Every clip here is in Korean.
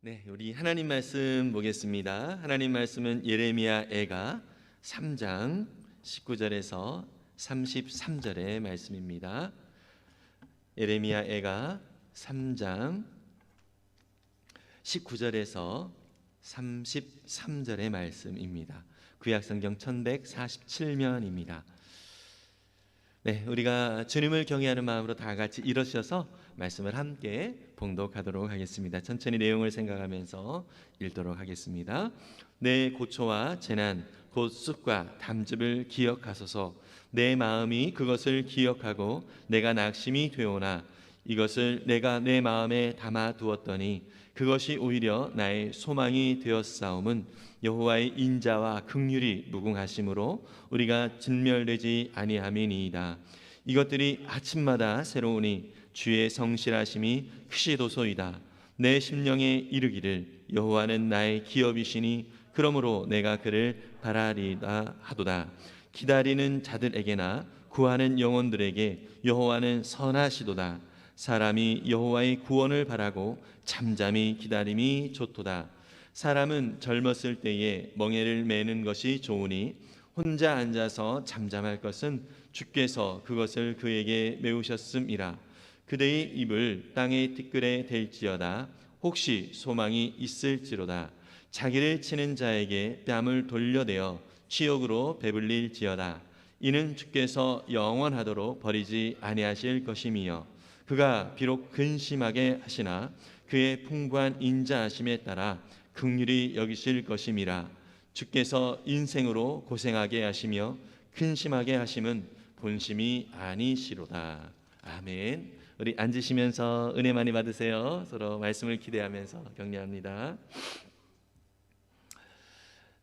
네, 우리 하나님 말씀 보겠습니다. 하나님 말씀은 예레미야 애가 3장 19절에서 33절의 말씀입니다. 예레미야 애가 3장 19절에서 33절의 말씀입니다. 구약성경 1147면입니다. 네, 우리가 주님을 경외하는 마음으로 다 같이 일어서셔서 말씀을 함께 봉독하도록 하겠습니다. 천천히 내용을 생각하면서 읽도록 하겠습니다. 내 고초와 재난 곧 쑥과 담즙을 기억하소서. 내 마음이 그것을 기억하고 내가 낙심이 되오나 이것을 내가 내 마음에 담아 두었더니 그것이 오히려 나의 소망이 되었사옴은 여호와의 인자와 긍휼이 무궁하심으로 우리가 진멸되지 아니함이니이다. 이것들이 아침마다 새로우니 주의 성실하심이 크시도소이다. 내 심령에 이르기를 여호와는 나의 기업이시니 그러므로 내가 그를 바라리다 하도다. 기다리는 자들에게나 구하는 영혼들에게 여호와는 선하시도다. 사람이 여호와의 구원을 바라고 잠잠히 기다림이 좋도다. 사람은 젊었을 때에 멍에를 매는 것이 좋으니 혼자 앉아서 잠잠할 것은 주께서 그것을 그에게 메우셨음이라. 그대의 입을 땅의 티끌에 댈지어다. 혹시 소망이 있을지로다. 자기를 치는 자에게 뺨을 돌려대어 치욕으로 배불릴지어다. 이는 주께서 영원하도록 버리지 아니하실 것임이요 그가 비록 근심하게 하시나 그의 풍부한 인자하심에 따라 긍휼히 여기실 것임이라. 주께서 인생으로 고생하게 하시며 근심하게 하심은 본심이 아니시로다. 아멘. 우리 앉으시면서 은혜 많이 받으세요. 서로 말씀을 기대하면서 격려합니다.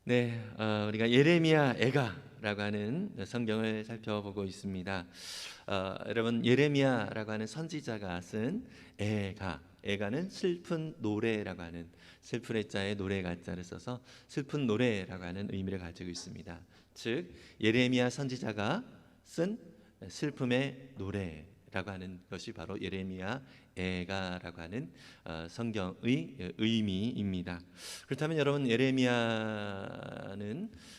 네, 우리가 예레미야 애가라고 하는 성경을 살펴보고 있습니다. 여러분, 예레미야라고 하는 선지자가 쓴 애가는 슬픈 노래라고 하는 슬픈 애자에 노래 가자를 써서 슬픈 노래라고 하는 의미를 가지고 있습니다. 즉 예레미야 선지자가 쓴 슬픔의 노래라고 하는 것이 바로 예레미야 애가라고 하는 성경의 의미입니다. 그렇다면 여러분, 예레미야는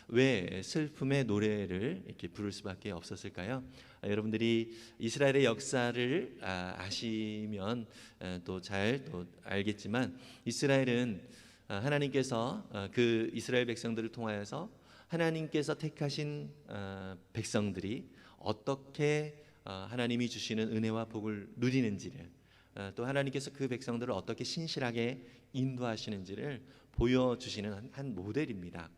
왜 슬픔의 노래를 이렇게 부를 수밖에 없었을까요? 여러분들이 이스라엘의 역사를 아시면 또 잘 알겠지만 이스라엘은 하나님께서 그 이스라엘 백성들을 통하여서 하나님께서 택하신 백성들이 어떻게 하나님이 주시는 은혜와 복을 누리는지를 또 하나님께서 그 백성들을 어떻게 신실하게 인도하시는지를 보여주시는 한 모델입니다.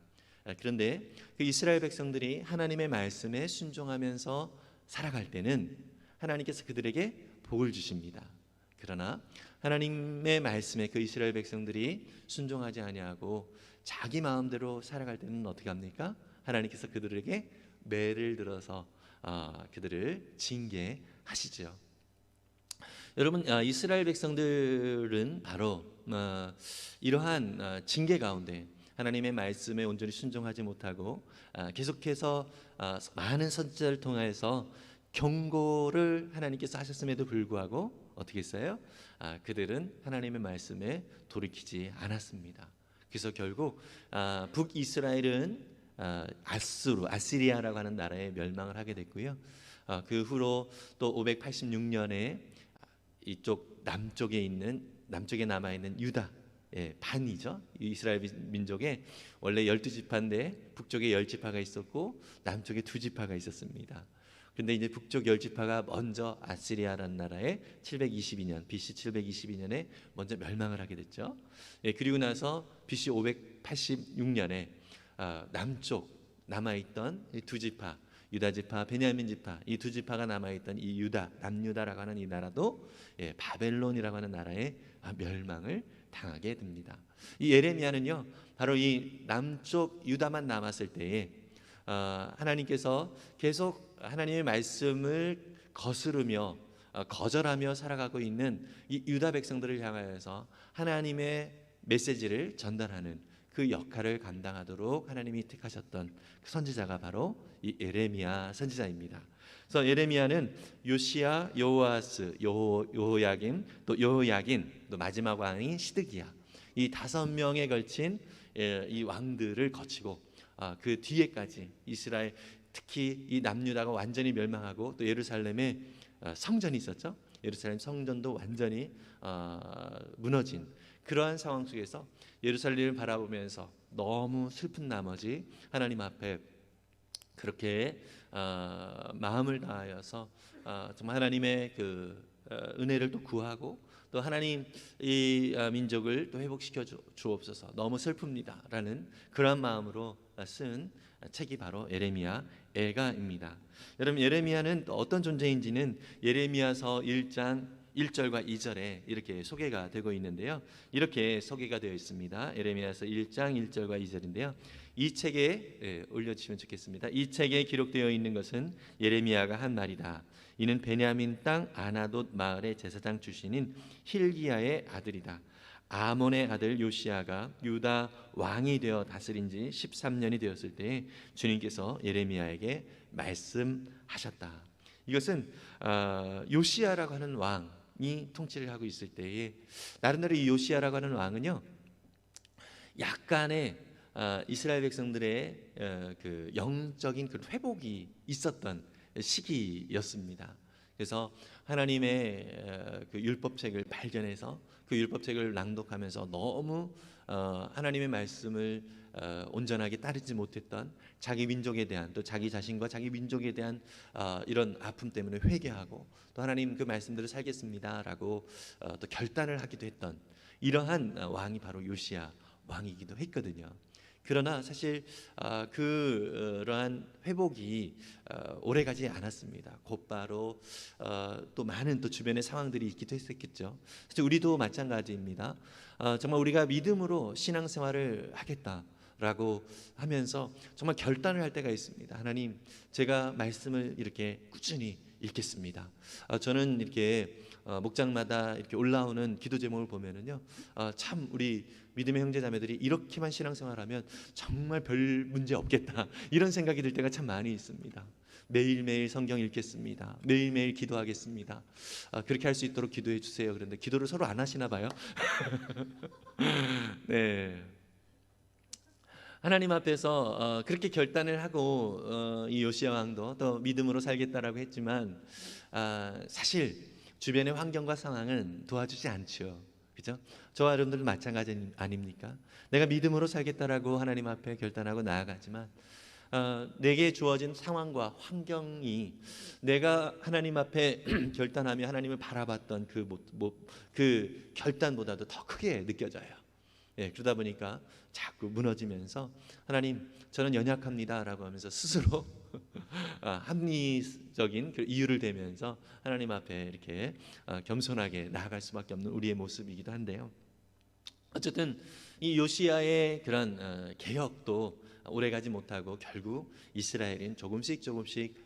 그런데 그 이스라엘 백성들이 하나님의 말씀에 순종하면서 살아갈 때는 하나님께서 그들에게 복을 주십니다. 그러나 하나님의 말씀에 그 이스라엘 백성들이 순종하지 아니하고 자기 마음대로 살아갈 때는 어떻게 합니까? 하나님께서 그들에게 매를 들어서 그들을 징계하시죠. 여러분, 이스라엘 백성들은 바로 이러한 징계 가운데 하나님의 말씀에 온전히 순종하지 못하고 계속해서 많은 선지자를 통해서 경고를 하나님께서 하셨음에도 불구하고 어떻게 했어요? 그들은 하나님의 말씀에 돌이키지 않았습니다. 그래서 결국 북이스라엘은 아시리아라고 하는 나라에 멸망을 하게 됐고요. 그 후로 또 586년에 이쪽 남쪽에 남아 있는 유다 반이죠. 이스라엘 민족에 원래 12지파인데 북쪽에 10지파가 있었고 남쪽에 2지파가 있었습니다. 그런데 이제 북쪽 10지파가 먼저 아시리아라는 나라에 722년 BC 722년에 먼저 멸망을 하게 됐죠. 그리고 나서 BC 586년에 남쪽 남아있던 이 2지파 유다지파, 베냐민지파 이 2지파가 남아있던 이 유다, 남유다라고 하는 이 나라도 바벨론이라고 하는 나라에 멸망을 당하게 됩니다. 이 예레미야는요 바로 이 남쪽 유다만 남았을 때에 하나님께서 계속 하나님의 말씀을 거스르며 거절하며 살아가고 있는 이 유다 백성들을 향하여서 하나님의 메시지를 전달하는 그 역할을 감당하도록 하나님이 택하셨던 그 선지자가 바로 이 예레미야 선지자입니다. 그래서 예레미야는 요시야, 여호아스, 여호야김, 또 여호야긴, 또 마지막 왕인 시드기야 이 5명에 걸친 이 왕들을 거치고 그 뒤에까지 이스라엘, 특히 이 남유다가 완전히 멸망하고 또 예루살렘에 성전이 있었죠. 예루살렘 성전도 완전히 무너진 그러한 상황 속에서 예루살렘을 바라보면서 너무 슬픈 나머지 하나님 앞에 그렇게 마음을 다하여서 정말 하나님의 그 은혜를 또 구하고 또 하나님 이 민족을 또 회복시켜 주옵소서, 너무 슬픕니다라는 그런 마음으로 쓴 책이 바로 예레미야 애가입니다. 여러분, 예레미야는 또 어떤 존재인지는 예레미야서 1장 1절과 2절에 이렇게 소개가 되고 있는데요. 이렇게 소개가 되어 있습니다. 예레미야서 1장 1절과 2절인데요. 이 책에 올려주시면 좋겠습니다. 이 책에 기록되어 있는 것은 예레미야가 한 말이다. 이는 베냐민 땅 아나돗 마을의 제사장 출신인 힐기야의 아들이다. 아몬의 아들 요시야가 유다 왕이 되어 다스린 지 13년이 되었을 때에 주님께서 예레미야에게 말씀하셨다. 이것은 요시야라고 하는 왕이 통치를 하고 있을 때에 나름대로 이 요시야라고 하는 왕은요, 약간의 이스라엘 백성들의 그 영적인 그 회복이 있었던 시기였습니다. 그래서 하나님의 그 율법책을 발견해서 그 율법책을 낭독하면서 너무 하나님의 말씀을 온전하게 따르지 못했던 자기 민족에 대한, 또 자기 자신과 자기 민족에 대한 이런 아픔 때문에 회개하고 또 하나님 그 말씀대로 살겠습니다라고 또 결단을 하기도 했던 이러한 왕이 바로 요시야 왕이기도 했거든요. 그러나 사실 그러한 회복이 오래가지 않았습니다. 곧바로 또 많은 또 주변의 상황들이 있기도 했었겠죠. 사실 우리도 마찬가지입니다. 정말 우리가 믿음으로 신앙생활을 하겠다라고 하면서 정말 결단을 할 때가 있습니다. 하나님, 제가 말씀을 이렇게 꾸준히 읽겠습니다. 저는 이렇게 목장마다 이렇게 올라오는 기도 제목을 보면은요, 참 우리 믿음의 형제자매들이 이렇게만 신앙생활하면 정말 별 문제 없겠다, 이런 생각이 들 때가 참 많이 있습니다. 매일매일 성경 읽겠습니다. 매일매일 기도하겠습니다. 그렇게 할 수 있도록 기도해 주세요. 그런데 기도를 서로 안 하시나 봐요. 네. 하나님 앞에서 그렇게 결단을 하고 이 요시야 왕도 또 믿음으로 살겠다라고 했지만 사실 주변의 환경과 상황은 도와주지 않죠. 그죠? 저와 여러분들도 마찬가지 아닙니까? 내가 믿음으로 살겠다라고 하나님 앞에 결단하고 나아가지만 내게 주어진 상황과 환경이 내가 하나님 앞에 결단하며 하나님을 바라봤던 그 결단보다도 더 크게 느껴져요. 그러다 보니까 자꾸 무너지면서 하나님, 저는 연약합니다라고 하면서 스스로 합리적인 그 이유를 대면서 하나님 앞에 이렇게 겸손하게 나아갈 수밖에 없는 우리의 모습이기도 한데요. 어쨌든 이 요시야의 그런 개혁도 오래가지 못하고 결국 이스라엘은 조금씩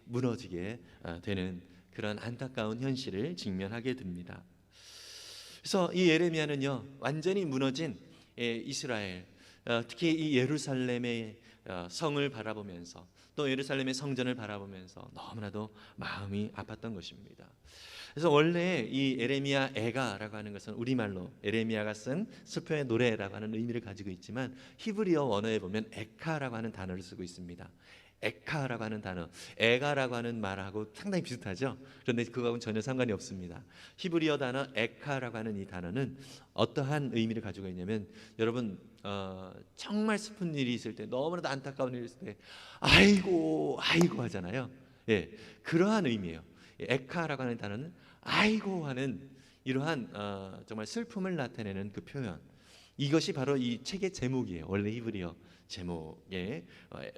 무너지게 되는 그런 안타까운 현실을 직면하게 됩니다. 그래서 이 예레미야는요, 완전히 무너진 이스라엘, 특히 이 예루살렘의 성을 바라보면서 또 예루살렘의 성전을 바라보면서 너무나도 마음이 아팠던 것입니다. 그래서 원래 이 예레미야 애가라고 하는 것은 우리말로 예레미야가 쓴 슬픔의 노래라고 하는 의미를 가지고 있지만 히브리어 원어에 보면 에카라고 하는 단어를 쓰고 있습니다. 에카라고 하는 단어, 에가라고 하는 말하고 상당히 비슷하죠. 그런데 그거하고는 전혀 상관이 없습니다. 히브리어 단어 에카라고 하는 이 단어는 어떠한 의미를 가지고 있냐면, 여러분 정말 슬픈 일이 있을 때, 너무나도 안타까운 일이 있을 때 아이고 하잖아요. 그러한 의미예요. 에카라고 하는 단어는 아이고 하는 이러한 정말 슬픔을 나타내는 그 표현, 이것이 바로 이 책의 제목이에요. 원래 히브리어 제목의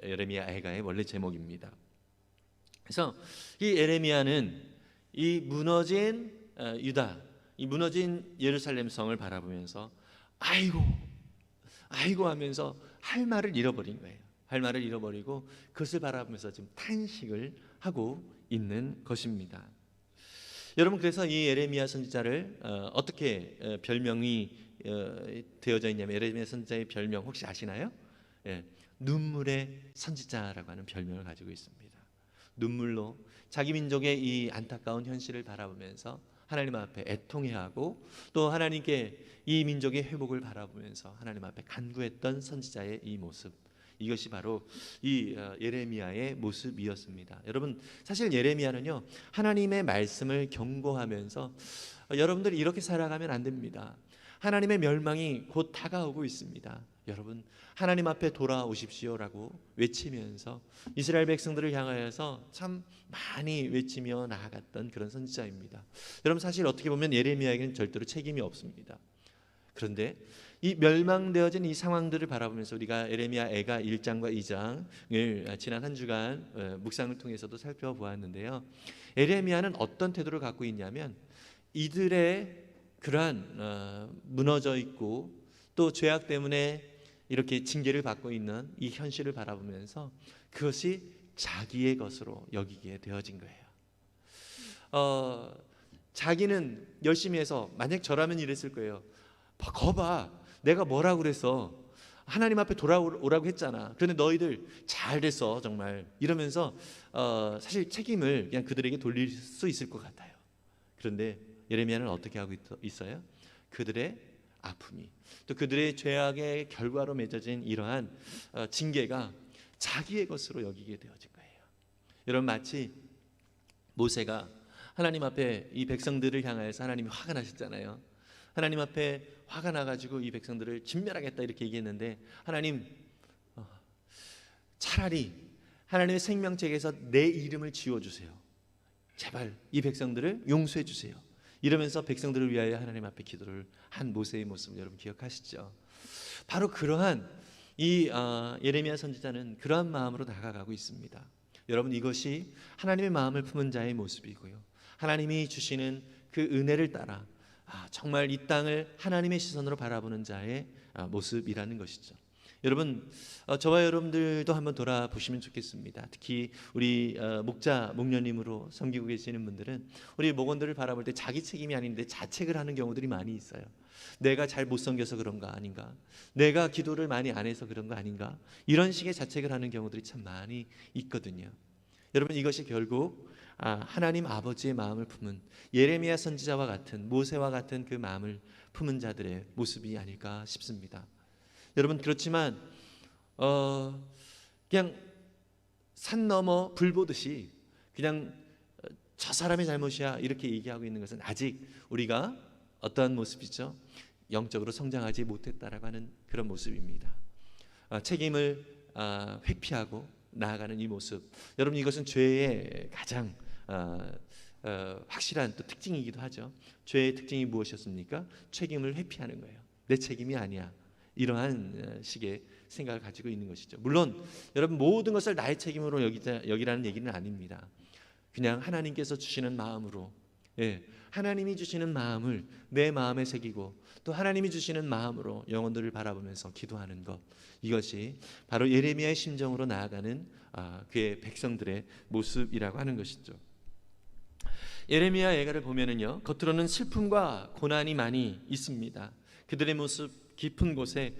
예레미야 애가의 원래 제목입니다. 그래서 이 예레미야는 이 무너진 유다, 이 무너진 예루살렘 성을 바라보면서 아이고 하면서 할 말을 잃어버린 거예요. 할 말을 잃어버리고 그것을 바라보면서 지금 탄식을 하고 있는 것입니다. 여러분, 그래서 이 예레미야 선지자를 어떻게 별명이 되어져 있냐면, 예레미야 선지자의 별명 혹시 아시나요? 눈물의 선지자라고 하는 별명을 가지고 있습니다. 눈물로 자기 민족의 이 안타까운 현실을 바라보면서 하나님 앞에 애통해야 하고 또 하나님께 이 민족의 회복을 바라보면서 하나님 앞에 간구했던 선지자의 이 모습, 이것이 바로 이 예레미야의 모습이었습니다. 여러분, 사실 예레미야는요, 하나님의 말씀을 경고하면서 여러분들이 이렇게 살아가면 안 됩니다. 하나님의 멸망이 곧 다가오고 있습니다. 여러분, 하나님 앞에 돌아오십시오라고 외치면서 이스라엘 백성들을 향하여서 참 많이 외치며 나아갔던 그런 선지자입니다. 여러분, 사실 어떻게 보면 예레미야에게는 절대로 책임이 없습니다. 그런데 이 멸망되어진 이 상황들을 바라보면서 우리가 예레미야 애가 1장과 2장을 지난 한 주간 묵상을 통해서도 살펴보았는데요, 예레미야는 어떤 태도를 갖고 있냐면 이들의 그러한 무너져 있고 또 죄악 때문에 이렇게 징계를 받고 있는 이 현실을 바라보면서 그것이 자기의 것으로 여기게 되어진 거예요. 자기는 열심히 해서, 만약 저라면 이랬을 거예요. 거봐, 내가 뭐라고 그래서 하나님 앞에 돌아오라고 했잖아. 그런데 너희들 잘 됐어 정말, 이러면서 사실 책임을 그냥 그들에게 돌릴 수 있을 것 같아요. 그런데 예레미야는 어떻게 하고 있어요? 그들의 아픔이, 또 그들의 죄악의 결과로 맺어진 이러한 징계가 자기의 것으로 여기게 되어진 거예요. 여러분, 마치 모세가 하나님 앞에 이 백성들을 향하여서 하나님이 화가 나셨잖아요. 하나님 앞에 화가 나가지고 이 백성들을 진멸하겠다 이렇게 얘기했는데, 하나님 차라리 하나님의 생명책에서 내 이름을 지워주세요. 제발 이 백성들을 용서해 주세요. 이러면서 백성들을 위하여 하나님 앞에 기도를 한 모세의 모습을 여러분 기억하시죠? 바로 그러한 이 예레미야 선지자는 그러한 마음으로 다가가고 있습니다. 여러분, 이것이 하나님의 마음을 품은 자의 모습이고요, 하나님이 주시는 그 은혜를 따라 정말 이 땅을 하나님의 시선으로 바라보는 자의 모습이라는 것이죠. 여러분, 저와 여러분들도 한번 돌아보시면 좋겠습니다. 특히 우리 목자, 목녀님으로 섬기고 계시는 분들은 우리 목원들을 바라볼 때 자기 책임이 아닌데 자책을 하는 경우들이 많이 있어요. 내가 잘 못 섬겨서 그런가 아닌가, 내가 기도를 많이 안 해서 그런 거 아닌가, 이런 식의 자책을 하는 경우들이 참 많이 있거든요. 여러분, 이것이 결국 하나님 아버지의 마음을 품은 예레미야 선지자와 같은, 모세와 같은 그 마음을 품은 자들의 모습이 아닐까 싶습니다. 여러분, 그렇지만 그냥 산 넘어 불 보듯이 그냥 저 사람의 잘못이야 이렇게 얘기하고 있는 것은 아직 우리가 어떠한 모습이죠? 영적으로 성장하지 못했다라고 하는 그런 모습입니다. 책임을 회피하고 나아가는 이 모습, 여러분, 이것은 죄의 가장 확실한 또 특징이기도 하죠. 죄의 특징이 무엇이었습니까? 책임을 회피하는 거예요. 내 책임이 아니야, 이러한 식의 생각을 가지고 있는 것이죠. 물론 여러분, 모든 것을 나의 책임으로 여기라는 얘기는 아닙니다. 그냥 하나님께서 주시는 마음으로, 하나님이 주시는 마음을 내 마음에 새기고 또 하나님이 주시는 마음으로 영혼들을 바라보면서 기도하는 것, 이것이 바로 예레미야의 심정으로 나아가는 그의 백성들의 모습이라고 하는 것이죠. 예레미야 예가를 보면은요, 겉으로는 슬픔과 고난이 많이 있습니다. 그들의 모습 깊은 곳에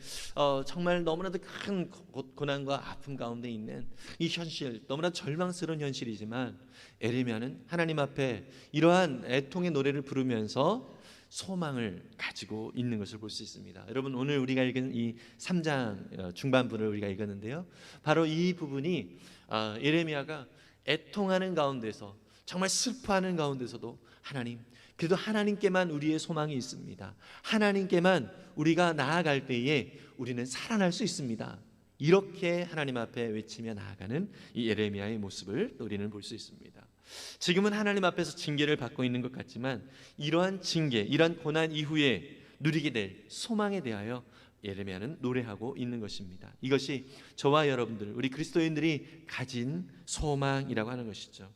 정말 너무나도 큰 고난과 아픔 가운데 있는 이 현실, 너무나 절망스러운 현실이지만 예레미야는 하나님 앞에 이러한 애통의 노래를 부르면서 소망을 가지고 있는 것을 볼 수 있습니다. 여러분, 오늘 우리가 읽은 이 3장 중반부를 우리가 읽었는데요, 바로 이 부분이 예레미야가 애통하는 가운데서, 정말 슬퍼하는 가운데서도 하나님, 그래도 하나님께만 우리의 소망이 있습니다. 하나님께만 우리가 나아갈 때에 우리는 살아날 수 있습니다. 이렇게 하나님 앞에 외치며 나아가는 이 예레미야의 모습을 우리는 볼 수 있습니다. 지금은 하나님 앞에서 징계를 받고 있는 것 같지만 이러한 징계, 이러한 고난 이후에 누리게 될 소망에 대하여 예레미야는 노래하고 있는 것입니다. 이것이 저와 여러분들, 우리 그리스도인들이 가진 소망이라고 하는 것이죠.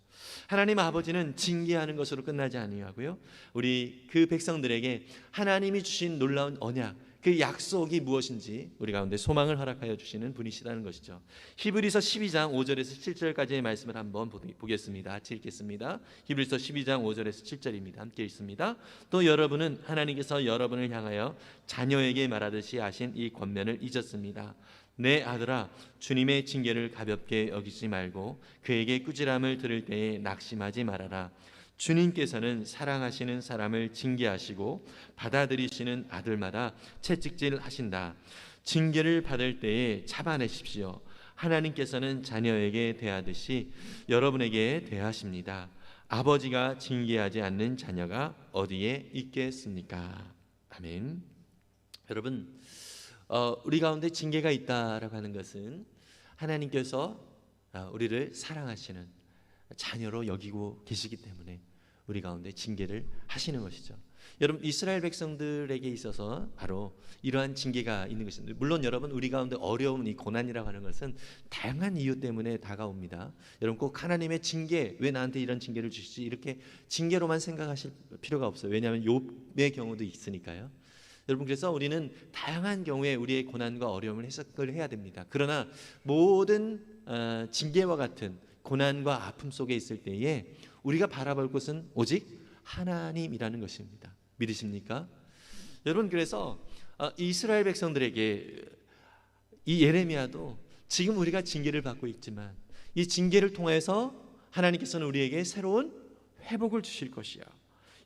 하나님 아버지는 징계하는 것으로 끝나지 아니하고요, 우리 그 백성들에게 하나님이 주신 놀라운 언약, 그 약속이 무엇인지 우리 가운데 소망을 허락하여 주시는 분이시다는 것이죠. 히브리서 12장 5절에서 7절까지의 말씀을 한번 보겠습니다. 같이 읽겠습니다. 히브리서 12장 5절에서 7절입니다. 함께 읽습니다. 또 여러분은 하나님께서 여러분을 향하여 자녀에게 말하듯이 하신 이 권면을 잊었습니다. 내 아들아, 주님의 징계를 가볍게 여기지 말고 그에게 꾸지람을 들을 때에 낙심하지 말아라. 주님께서는 사랑하시는 사람을 징계하시고 받아들이시는 아들마다 채찍질 하신다. 징계를 받을 때에 잡아내십시오. 하나님께서는 자녀에게 대하듯이 여러분에게 대하십니다. 아버지가 징계하지 않는 자녀가 어디에 있겠습니까? 아멘. 여러분, 우리 가운데 징계가 있다라고 하는 것은 하나님께서 우리를 사랑하시는 자녀로 여기고 계시기 때문에 우리 가운데 징계를 하시는 것이죠. 여러분, 이스라엘 백성들에게 있어서 바로 이러한 징계가 있는 것입니다. 물론 여러분, 우리 가운데 어려운 이 고난이라고 하는 것은 다양한 이유 때문에 다가옵니다. 여러분, 꼭 하나님의 징계, 왜 나한테 이런 징계를 주시지, 이렇게 징계로만 생각하실 필요가 없어요. 왜냐하면 욥의 경우도 있으니까요. 여러분, 그래서 우리는 다양한 경우에 우리의 고난과 어려움을 해석을 해야 됩니다. 그러나 모든 징계와 같은 고난과 아픔 속에 있을 때에 우리가 바라볼 것은 오직 하나님이라는 것입니다. 믿으십니까? 여러분, 그래서 이스라엘 백성들에게 이 예레미야도 지금 우리가 징계를 받고 있지만 이 징계를 통해서 하나님께서는 우리에게 새로운 회복을 주실 것이야,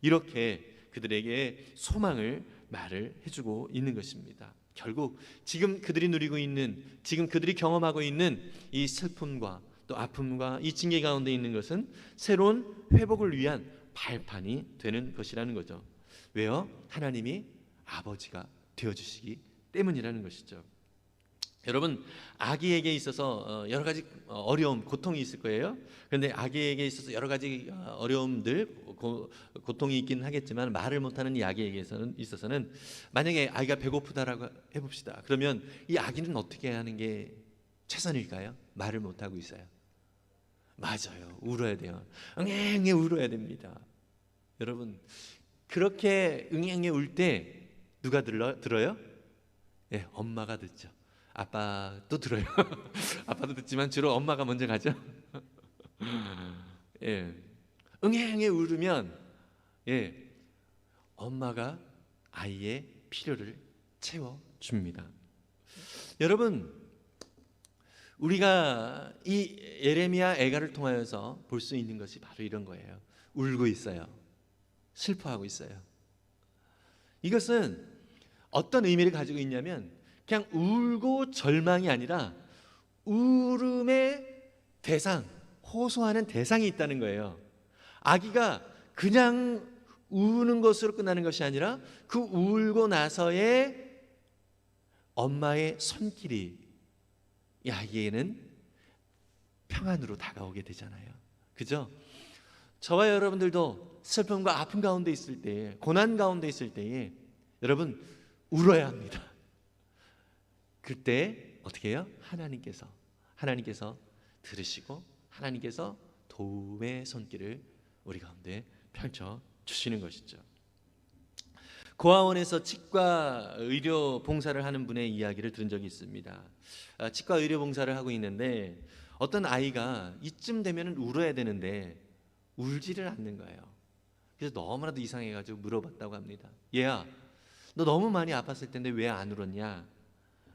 이렇게 그들에게 소망을 말을 해주고 있는 것입니다. 결국 지금 그들이 누리고 있는, 지금 그들이 경험하고 있는 이 슬픔과 또 아픔과 이 징계 가운데 있는 것은 새로운 회복을 위한 발판이 되는 것이라는 거죠. 왜요? 하나님이 아버지가 되어주시기 때문이라는 것이죠. 여러분, 아기에게 있어서 여러 가지 어려움, 고통이 있을 거예요. 그런데 아기에게 있어서 여러 가지 어려움들, 고통이 있긴 하겠지만 말을 못하는 이 아기에게 있어서는 만약에 아이가 배고프다라고 해봅시다. 그러면 이 아기는 어떻게 하는 게 최선일까요? 말을 못하고 있어요. 맞아요. 울어야 돼요. 응애응애 울어야 됩니다. 여러분, 그렇게 응애응애 울 때 누가 들어요? 예, 엄마가 듣죠. 아빠도 들어요. 아빠도 듣지만 주로 엄마가 먼저 가죠. 예, 응애응애 울으면 엄마가 아이의 필요를 채워줍니다. 여러분, 우리가 이 예레미야 애가를 통하여서 볼 수 있는 것이 바로 이런 거예요. 울고 있어요. 슬퍼하고 있어요. 이것은 어떤 의미를 가지고 있냐면 그냥 울고 절망이 아니라 울음의 대상, 호소하는 대상이 있다는 거예요. 아기가 그냥 우는 것으로 끝나는 것이 아니라 그 울고 나서의 엄마의 손길이 이 아기에는 평안으로 다가오게 되잖아요. 그죠? 저와 여러분들도 슬픔과 아픔 가운데 있을 때, 고난 가운데 있을 때에 여러분 울어야 합니다. 그때 어떻게 해요? 하나님께서 들으시고 하나님께서 도움의 손길을 우리 가운데 펼쳐 주시는 것이죠. 고아원에서 치과 의료 봉사를 하는 분의 이야기를 들은 적이 있습니다. 치과 의료 봉사를 하고 있는데 어떤 아이가 이쯤 되면 울어야 되는데 울지를 않는 거예요. 그래서 너무나도 이상해가지고 물어봤다고 합니다. 얘야, 너 너무 많이 아팠을 텐데 왜 안 울었냐?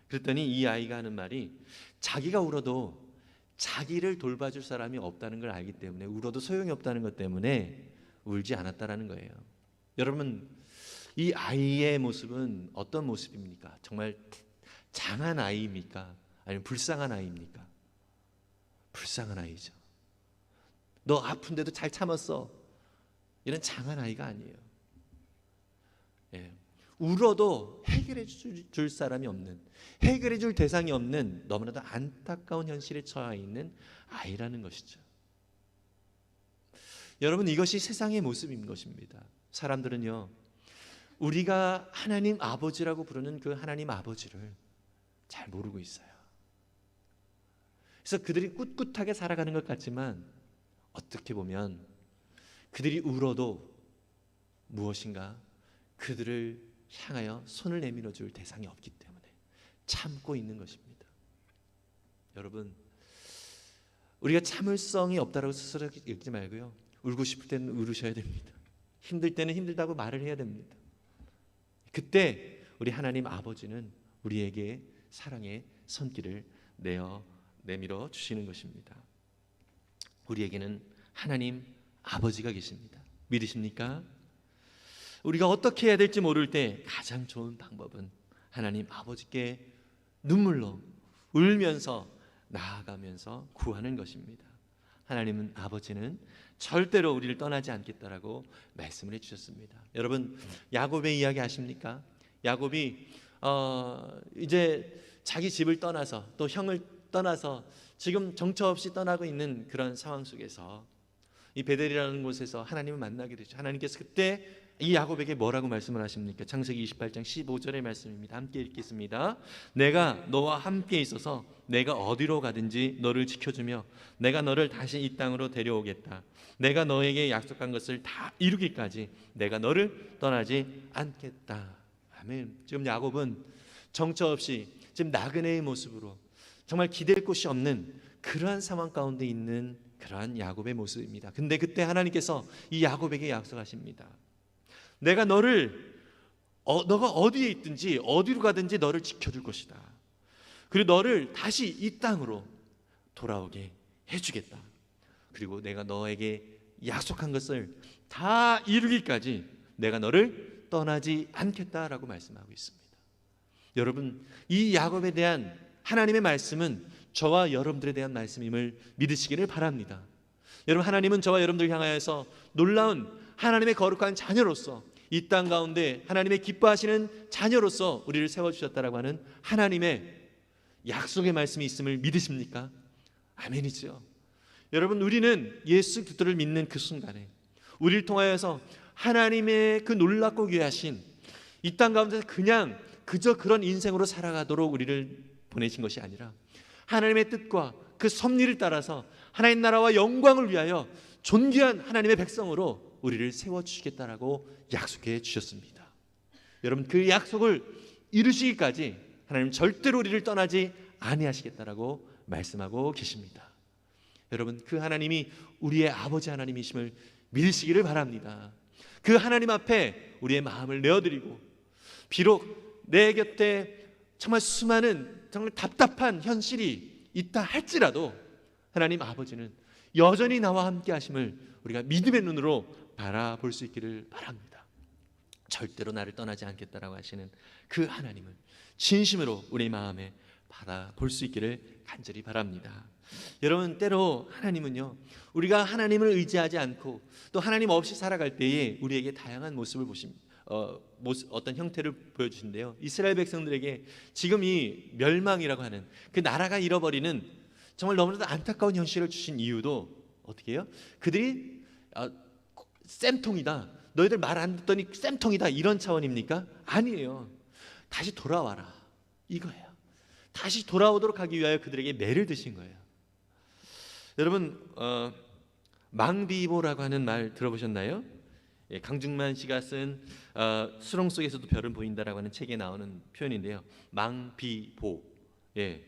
그랬더니 이 아이가 하는 말이, 자기가 울어도 자기를 돌봐줄 사람이 없다는 걸 알기 때문에, 울어도 소용이 없다는 것 때문에 울지 않았다라는 거예요. 여러분, 이 아이의 모습은 어떤 모습입니까? 정말 장한 아이입니까? 아니면 불쌍한 아이입니까? 불쌍한 아이죠. 너 아픈데도 잘 참았어, 이런 장한 아이가 아니에요. 울어도 해결해 줄 사람이 없는, 해결해 줄 대상이 없는 너무나도 안타까운 현실에 처해 있는 아이라는 것이죠. 여러분, 이것이 세상의 모습인 것입니다. 사람들은요, 우리가 하나님 아버지라고 부르는 그 하나님 아버지를 잘 모르고 있어요. 그래서 그들이 꿋꿋하게 살아가는 것 같지만 어떻게 보면 그들이 울어도 무엇인가 그들을 향하여 손을 내밀어 줄 대상이 없기 때문에 참고 있는 것입니다. 여러분, 우리가 참을성이 없다라고 스스로 읽지 말고요, 울고 싶을 때는 울으셔야 됩니다. 힘들 때는 힘들다고 말을 해야 됩니다. 그때 우리 하나님 아버지는 우리에게 사랑의 손길을 내밀어 주시는 것입니다. 우리에게는 하나님 아버지가 계십니다. 믿으십니까? 우리가 어떻게 해야 될지 모를 때 가장 좋은 방법은 하나님 아버지께 눈물로 울면서 나아가면서 구하는 것입니다. 하나님은 아버지는 절대로 우리를 떠나지 않겠다라고 말씀을 해주셨습니다. 여러분, 야곱의 이야기 아십니까? 야곱이 이제 자기 집을 떠나서 또 형을 떠나서 지금 정처 없이 떠나고 있는 그런 상황 속에서 이 베델이라는 곳에서 하나님을 만나게 되죠. 하나님께서 그때 이 야곱에게 뭐라고 말씀을 하십니까? 창세기 28장 15절의 말씀입니다. 함께 읽겠습니다. 내가 너와 함께 있어서 내가 어디로 가든지 너를 지켜주며 내가 너를 다시 이 땅으로 데려오겠다. 내가 너에게 약속한 것을 다 이루기까지 내가 너를 떠나지 않겠다. 아멘. 지금 야곱은 정처 없이 지금 나그네의 모습으로 정말 기댈 곳이 없는 그러한 상황 가운데 있는 그러한 야곱의 모습입니다. 근데 그때 하나님께서 이 야곱에게 약속하십니다. 내가 너가 어디에 있든지 어디로 가든지 너를 지켜줄 것이다. 그리고 너를 다시 이 땅으로 돌아오게 해주겠다. 그리고 내가 너에게 약속한 것을 다 이루기까지 내가 너를 떠나지 않겠다라고 말씀하고 있습니다. 여러분, 이 야곱에 대한 하나님의 말씀은 저와 여러분들에 대한 말씀임을 믿으시기를 바랍니다. 여러분, 하나님은 저와 여러분들 향하여서 놀라운 하나님의 거룩한 자녀로서 이 땅 가운데 하나님의 기뻐하시는 자녀로서 우리를 세워주셨다라고 하는 하나님의 약속의 말씀이 있음을 믿으십니까? 아멘이죠. 여러분, 우리는 예수 그리스도를 믿는 그 순간에 우리를 통하여서 하나님의 그 놀랍고 귀하신 이 땅 가운데서 그냥 그저 그런 인생으로 살아가도록 우리를 보내신 것이 아니라 하나님의 뜻과 그 섭리를 따라서 하나님 나라와 영광을 위하여 존귀한 하나님의 백성으로 우리를 세워주시겠다라고 약속해 주셨습니다. 여러분, 그 약속을 이루시기까지 하나님 절대로 우리를 떠나지 아니하시겠다라고 말씀하고 계십니다. 여러분, 그 하나님이 우리의 아버지 하나님이심을 믿으시기를 바랍니다. 그 하나님 앞에 우리의 마음을 내어드리고, 비록 내 곁에 정말 수많은 정말 답답한 현실이 있다 할지라도 하나님 아버지는 여전히 나와 함께 하심을 우리가 믿음의 눈으로 바라볼 수 있기를 바랍니다. 절대로 나를 떠나지 않겠다라고 하시는 그 하나님을 진심으로 우리 마음에 바라볼 수 있기를 간절히 바랍니다. 여러분, 때로 하나님은요, 우리가 하나님을 의지하지 않고 또 하나님 없이 살아갈 때에 우리에게 다양한 모습을 보십니다. 어떤 형태를 보여주신데요, 이스라엘 백성들에게 지금 이 멸망이라고 하는 그 나라가 잃어버리는 정말 너무나도 안타까운 현실을 주신 이유도 어떻게 해요? 그들이 쌤통이다, 너희들 말 안 듣더니 쌤통이다, 이런 차원입니까? 아니에요. 다시 돌아와라, 이거예요. 다시 돌아오도록 하기 위하여 그들에게 매를 드신 거예요. 여러분, 망비보라고 하는 말 들어보셨나요? 예, 강중만 씨가 쓴 수렁 속에서도 별은 보인다라고 하는 책에 나오는 표현인데요. 망비보. 예,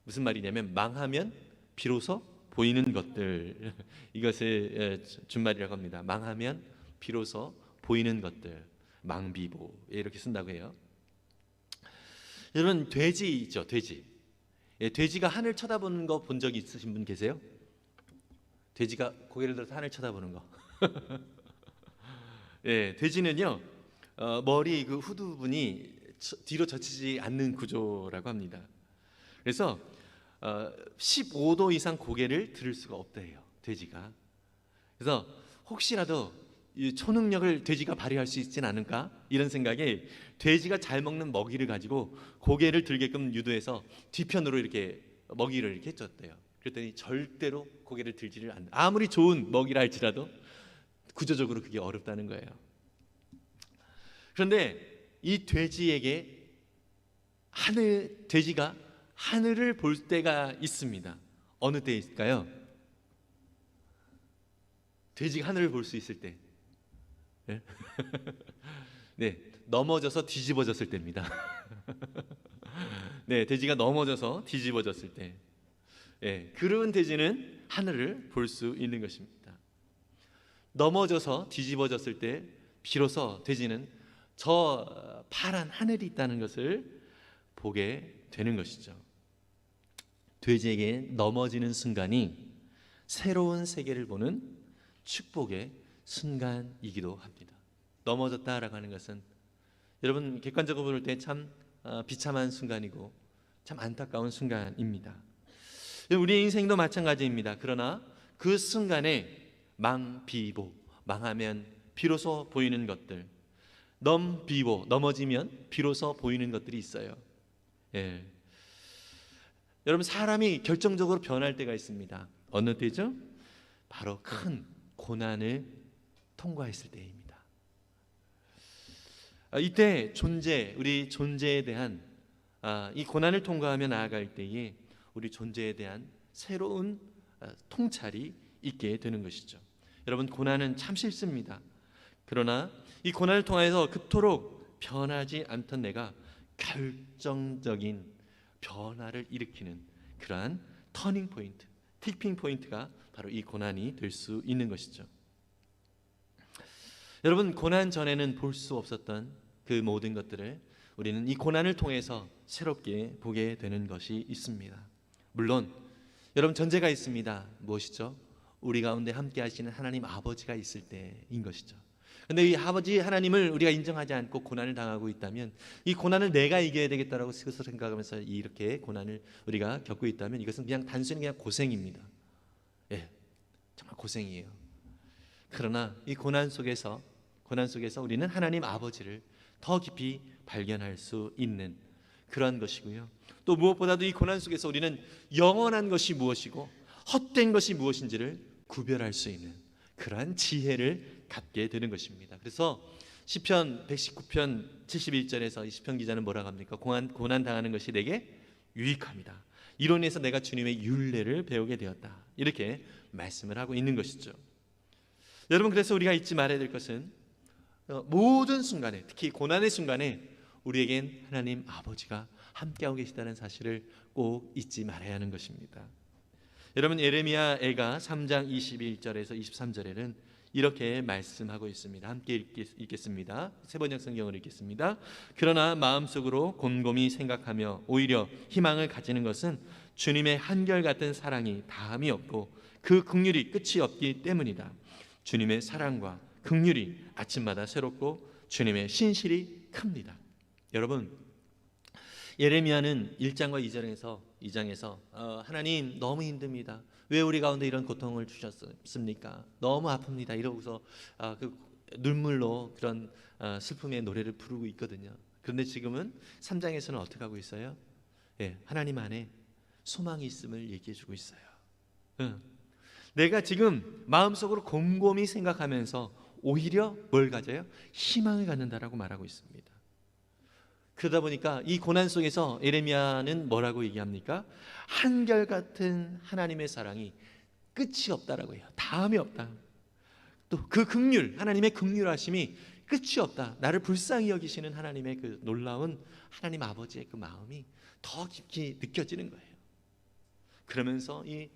무슨 말이냐면 망하면 비로소 보이는 것들, 이것을 준말이라고 합니다. 망하면 비로소 보이는 것들, 망비보. 예, 이렇게 쓴다고 해요. 여러분, 돼지 있죠, 돼지. 예, 돼지가 하늘 쳐다보는 거 본 적 있으신 분 계세요? 돼지가 고개를 들어서 하늘 쳐다보는 거. 예, 돼지는요, 머리 그 후두 부분이 뒤로 젖히지 않는 구조라고 합니다. 그래서 15도 이상 고개를 들을 수가 없대요, 돼지가. 그래서 혹시라도 이 초능력을 돼지가 발휘할 수 있지는 않을까, 이런 생각에 돼지가 잘 먹는 먹이를 가지고 고개를 들게끔 유도해서 뒤편으로 이렇게 먹이를 이렇게 해줬대요. 그랬더니 절대로 고개를 들지를 않는다. 아무리 좋은 먹이라 할지라도 구조적으로 그게 어렵다는 거예요. 그런데 이 돼지에게 돼지가 하늘을 볼 때가 있습니다. 어느 때일까요? 돼지가 하늘을 볼 수 있을 때, 네? 네, 넘어져서 뒤집어졌을 때입니다. 네, 돼지가 넘어져서 뒤집어졌을 때, 네, 그런 돼지는 하늘을 볼 수 있는 것입니다. 넘어져서 뒤집어졌을 때 비로소 돼지는 저 파란 하늘이 있다는 것을 보게 되는 것이죠. 돼지에게 넘어지는 순간이 새로운 세계를 보는 축복의 순간이기도 합니다. 넘어졌다라고 하는 것은 여러분 객관적으로 볼 때 참 비참한 순간이고 참 안타까운 순간입니다. 우리의 인생도 마찬가지입니다. 그러나 그 순간에 망비보, 망하면 비로소 보이는 것들, 넘비보, 넘어지면 비로소 보이는 것들이 있어요. 예. 여러분 사람이 결정적으로 변할 때가 있습니다. 어느 때죠? 바로 큰 고난을 통과했을 때입니다. 이때 우리 존재에 대한 이 고난을 통과하며 나아갈 때에 우리 존재에 대한 새로운 통찰이 있게 되는 것이죠. 여러분 고난은 참 싫습니다. 그러나 이 고난을 통해서 그토록 변하지 않던 내가 결정적인 변화를 일으키는 그러한 터닝 포인트, 티핑 포인트가 바로 이 고난이 될 수 있는 것이죠. 여러분 고난 전에는 볼 수 없었던 그 모든 것들을 우리는 이 고난을 통해서 새롭게 보게 되는 것이 있습니다. 물론 여러분 전제가 있습니다. 무엇이죠? 우리 가운데 함께 하시는 하나님 아버지가 있을 때인 것이죠. 그런데 이 아버지 하나님을 우리가 인정하지 않고 고난을 당하고 있다면 이 고난을 내가 이겨야 되겠다라고 스스로 생각하면서 이렇게 고난을 우리가 겪고 있다면 이것은 그냥 단순히 그냥 고생입니다. 예, 정말 고생이에요. 그러나 이 고난 속에서 우리는 하나님 아버지를 더 깊이 발견할 수 있는 그러한 것이고요. 또 무엇보다도 이 고난 속에서 우리는 영원한 것이 무엇이고 헛된 것이 무엇인지를 구별할 수 있는 그러한 지혜를 갖게 되는 것입니다. 그래서 시편 119편 71절에서 이 시편 기자는 뭐라고 합니까? 고난 당하는 것이 내게 유익합니다. 이로 인해서 내가 주님의 율례를 배우게 되었다. 이렇게 말씀을 하고 있는 것이죠. 여러분 그래서 우리가 잊지 말아야 될 것은 모든 순간에 특히 고난의 순간에 우리에겐 하나님 아버지가 함께하고 계시다는 사실을 꼭 잊지 말아야 하는 것입니다. 여러분 예레미야 애가 3장 21절에서 23절에는 이렇게 말씀하고 있습니다. 함께 읽겠습니다. 세번역 성경을 읽겠습니다. 그러나 마음속으로 곰곰이 생각하며 오히려 희망을 가지는 것은 주님의 한결같은 사랑이 다함이 없고 그 긍휼이 끝이 없기 때문이다. 주님의 사랑과 긍휼이 아침마다 새롭고 주님의 신실이 큽니다. 여러분 예레미야는 1장과 2장에서 하나님 너무 힘듭니다. 왜 우리 가운데 이런 고통을 주셨습니까? 너무 아픕니다. 이러고서 그 눈물로 그런 슬픔의 노래를 부르고 있거든요. 그런데 지금은 3장에서는 어떻게 하고 있어요? 예, 하나님 안에 소망이 있음을 얘기해주고 있어요. 내가 지금 마음속으로 곰곰이 생각하면서 오히려 뭘 가져요? 희망을 갖는다라고 말하고 있습니다. 그러다 보니까 이 고난 속에서 예레미야는 뭐라고 얘기합니까? 한결같은 하나님의 사랑이 끝이 없다라고 해요. 다음이 없다. 또 그 긍휼, 하나님의 긍휼하심이 끝이 없다. 나를 불쌍히 여기시는 하나님의 그 놀라운 하나님 아버지의 그 마음이 더 깊이 느껴지는 거예요. 그러면서 이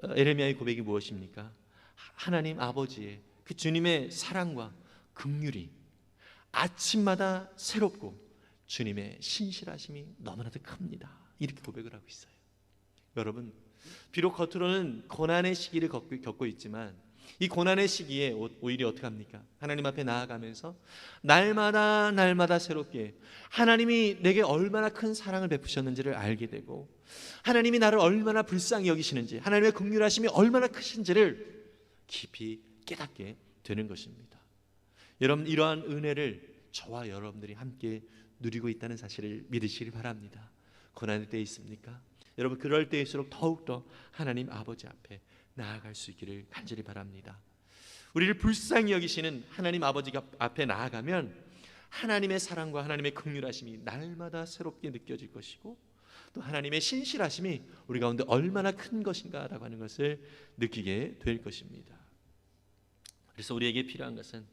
예레미야의 고백이 무엇입니까? 하나님 아버지의 그 주님의 사랑과 긍휼이 아침마다 새롭고 주님의 신실하심이 너무나도 큽니다. 이렇게 고백을 하고 있어요. 여러분 비록 겉으로는 고난의 시기를 겪고 있지만 이 고난의 시기에 오히려 어떻게 합니까? 하나님 앞에 나아가면서 날마다 새롭게 하나님이 내게 얼마나 큰 사랑을 베푸셨는지를 알게 되고 하나님이 나를 얼마나 불쌍히 여기시는지 하나님의 긍휼하심이 얼마나 크신지를 깊이 깨닫게 되는 것입니다. 여러분 이러한 은혜를 저와 여러분들이 함께 누리고 있다는 사실을 믿으시기 바랍니다. 고난의 때 있습니까? 여러분 그럴 때일수록 더욱더 하나님 아버지 앞에 나아갈 수 있기를 간절히 바랍니다. 우리를 불쌍히 여기시는 하나님 아버지 앞에 나아가면 하나님의 사랑과 하나님의 긍휼하심이 날마다 새롭게 느껴질 것이고 또 하나님의 신실하심이 우리 가운데 얼마나 큰 것인가라고 하는 것을 느끼게 될 것입니다. 그래서 우리에게 필요한 것은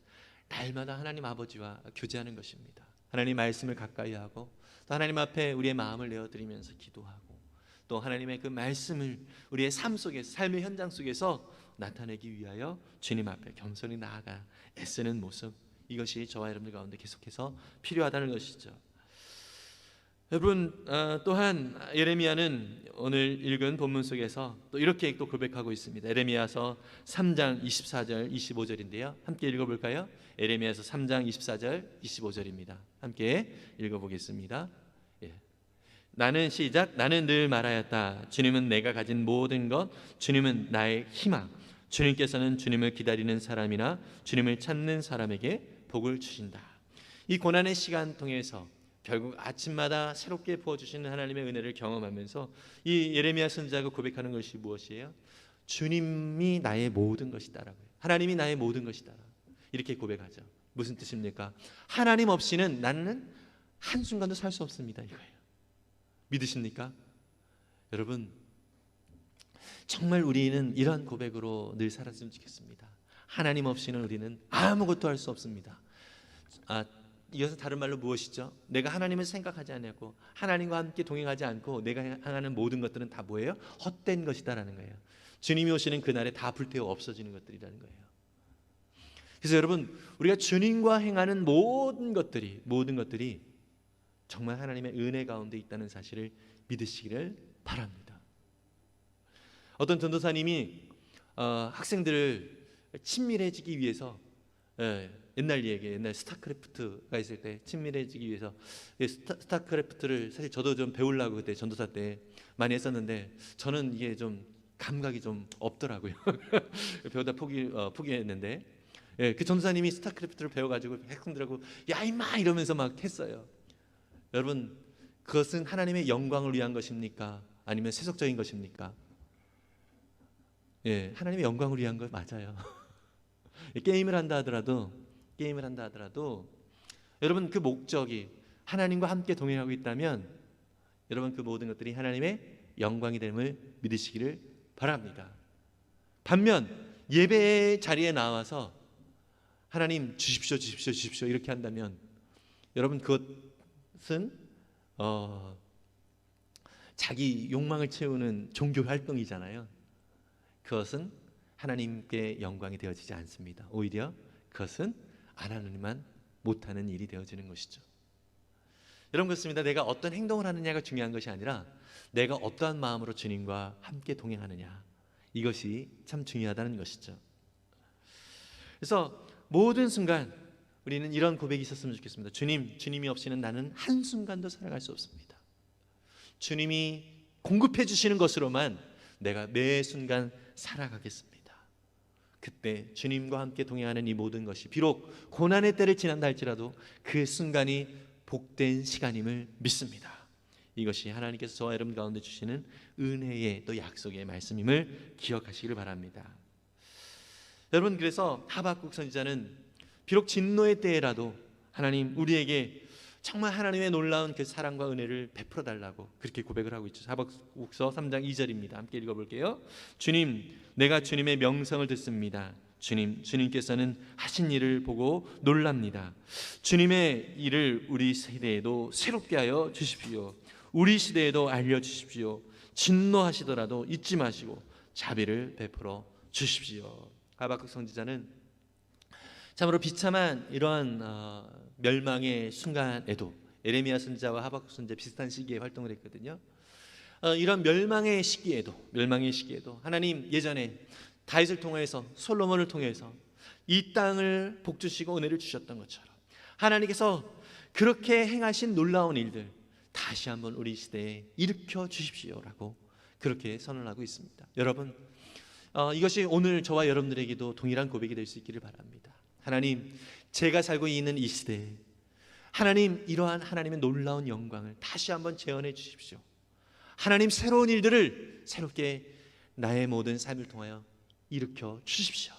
날마다 하나님 아버지와 교제하는 것입니다. 하나님 말씀을 가까이 하고 또 하나님 앞에 우리의 마음을 내어드리면서 기도하고 또 하나님의 그 말씀을 우리의 삶 속에서 삶의 현장 속에서 나타내기 위하여 주님 앞에 겸손히 나아가 애쓰는 모습 이것이 저와 여러분들 가운데 계속해서 필요하다는 것이죠. 여러분, 또한 예레미야는 오늘 읽은 본문 속에서 또 이렇게 또 고백하고 있습니다. 예레미야서 3장 24절 25절인데요. 함께 읽어볼까요? 예레미야서 3장 24절 25절입니다. 함께 읽어보겠습니다. 예. 나는 늘 말하였다. 주님은 내가 가진 모든 것, 주님은 나의 희망. 주님께서는 주님을 기다리는 사람이나 주님을 찾는 사람에게 복을 주신다. 이 고난의 시간 통해서 결국 아침마다 새롭게 부어주시는 하나님의 은혜를 경험하면서 이 예레미야 선지자가 고백하는 것이 무엇이에요? 주님이 나의 모든 것이다라고요. 하나님이 나의 모든 것이다. 이렇게 고백하죠. 무슨 뜻입니까? 하나님 없이는 나는 한순간도 살 수 없습니다, 이거예요. 믿으십니까? 여러분, 정말 우리는 이러한 고백으로 늘 살았으면 좋겠습니다. 하나님 없이는 우리는 아무것도 할 수 없습니다. 이것은 다른 말로 무엇이죠? 내가 하나님을 생각하지 않고 하나님과 함께 동행하지 않고 내가 행하는 모든 것들은 다 뭐예요? 헛된 것이다라는 거예요. 주님이 오시는 그날에 다 불태워 없어지는 것들이라는 거예요. 그래서 여러분, 우리가 주님과 행하는 모든 것들이 정말 하나님의 은혜 가운데 있다는 사실을 믿으시기를 바랍니다. 어떤 전도사님이 학생들을 친밀해지기 위해서 옛날 스타크래프트가 있을 때 친밀해지기 위해서 스타크래프트를 사실 저도 좀 배우려고 그때 전도사 때 많이 했었는데 저는 이게 좀 감각이 좀 없더라고요. 배우다 포기했는데 그 전도사님이 스타크래프트를 배워가지고 학생들하고 야 임마 이러면서 막 했어요. 여러분, 그것은 하나님의 영광을 위한 것입니까? 아니면 세속적인 것입니까? 하나님의 영광을 위한 것 맞아요. 게임을 한다 하더라도 여러분, 그 목적이 하나님과 함께 동행하고 있다면 여러분, 그 모든 것들이 하나님의 영광이 됨을 믿으시기를 바랍니다. 반면 예배의 자리에 나와서 하나님 주십시오 이렇게 한다면 여러분, 그것은 자기 욕망을 채우는 종교 활동이잖아요. 그것은 하나님께 영광이 되어지지 않습니다. 오히려 그것은 하나님만 못하는 일이 되어지는 것이죠. 여러분, 그렇습니다. 내가 어떤 행동을 하느냐가 중요한 것이 아니라 내가 어떠한 마음으로 주님과 함께 동행하느냐, 이것이 참 중요하다는 것이죠. 그래서 모든 순간 우리는 이런 고백이 있었으면 좋겠습니다. 주님이 없이는 나는 한순간도 살아갈 수 없습니다. 주님이 공급해 주시는 것으로만 내가 매 순간 살아가겠습니다. 그때 주님과 함께 동행하는 이 모든 것이 비록 고난의 때를 지난다 할지라도 그 순간이 복된 시간임을 믿습니다. 이것이 하나님께서 저와 여러분 가운데 주시는 은혜의 또 약속의 말씀임을 기억하시기를 바랍니다. 여러분, 그래서 하박국 선지자는 비록 진노의 때라도 하나님 우리에게 정말 하나님의 놀라운 그 사랑과 은혜를 베풀어 달라고 그렇게 고백을 하고 있죠. 하박국서 3장 2절입니다. 함께 읽어볼게요. 주님, 내가 주님의 명성을 듣습니다. 주님께서는 하신 일을 보고 놀랍니다. 주님의 일을 우리 세대에도 새롭게 하여 주십시오. 우리 시대에도 알려주십시오. 진노하시더라도 잊지 마시고 자비를 베풀어 주십시오. 하박국 선지자는 참으로 비참한 이러한 멸망의 순간에도 예레미야 선지자와 하박국 선지자 비슷한 시기에 활동을 했거든요. 이런 멸망의 시기에도 하나님 예전에 다윗을 통해서 솔로몬을 통해서 이 땅을 복주시고 은혜를 주셨던 것처럼 하나님께서 그렇게 행하신 놀라운 일들 다시 한번 우리 시대에 일으켜 주십시오라고 그렇게 선언하고 있습니다. 여러분, 이것이 오늘 저와 여러분들에게도 동일한 고백이 될 수 있기를 바랍니다. 하나님, 제가 살고 있는 이 시대에 하나님 이러한 하나님의 놀라운 영광을 다시 한번 재현해 주십시오. 하나님, 새로운 일들을 새롭게 나의 모든 삶을 통하여 일으켜 주십시오.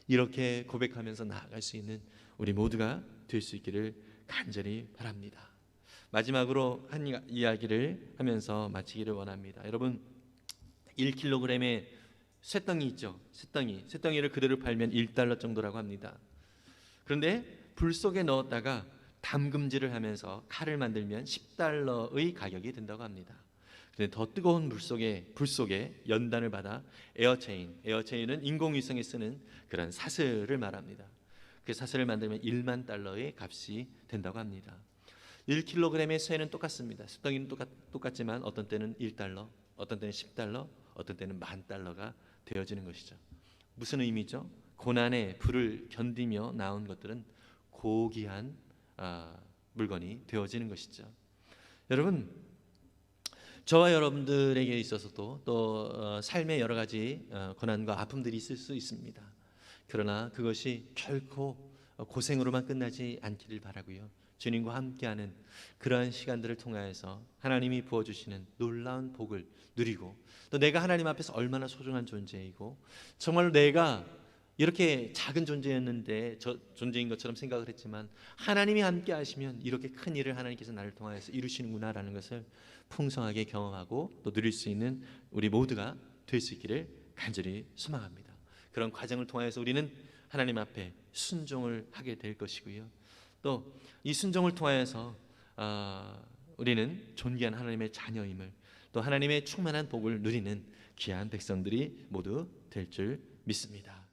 이렇게 고백하면서 나아갈 수 있는 우리 모두가 될 수 있기를 간절히 바랍니다. 마지막으로 한 이야기를 하면서 마치기를 원합니다. 여러분, 1kg의 쇳덩이 있죠. 쇳덩이를 그대로 팔면 1달러 정도라고 합니다. 그런데 불 속에 넣었다가 담금질을 하면서 칼을 만들면 10달러의 가격이 된다고 합니다. 그런데 더 뜨거운 불 속에 연단을 받아 에어체인은 인공위성에 쓰는 그런 사슬을 말합니다. 그 사슬을 만들면 1만 달러의 값이 된다고 합니다. 1kg의 쇠는 똑같습니다. 습덩이는 똑같지만 어떤 때는 1달러, 어떤 때는 10달러, 어떤 때는 10,000달러가 되어지는 것이죠. 무슨 의미죠? 고난의 불을 견디며 나온 것들은 고귀한 물건이 되어지는 것이죠. 여러분, 저와 여러분들에게 있어서도 또 삶의 여러 가지 고난과 아픔들이 있을 수 있습니다. 그러나 그것이 결코 고생으로만 끝나지 않기를 바라고요. 주님과 함께하는 그러한 시간들을 통하여서 하나님이 부어주시는 놀라운 복을 누리고, 또 내가 하나님 앞에서 얼마나 소중한 존재이고 정말로 내가 이렇게 작은 존재였는데 존재인 것처럼 생각을 했지만 하나님이 함께 하시면 이렇게 큰 일을 하나님께서 나를 통하여서 이루시는구나라는 것을 풍성하게 경험하고 또 누릴 수 있는 우리 모두가 될 수 있기를 간절히 소망합니다. 그런 과정을 통하여서 우리는 하나님 앞에 순종을 하게 될 것이고요. 또 이 순종을 통하여서 우리는 존귀한 하나님의 자녀임을, 또 하나님의 충만한 복을 누리는 귀한 백성들이 모두 될 줄 믿습니다.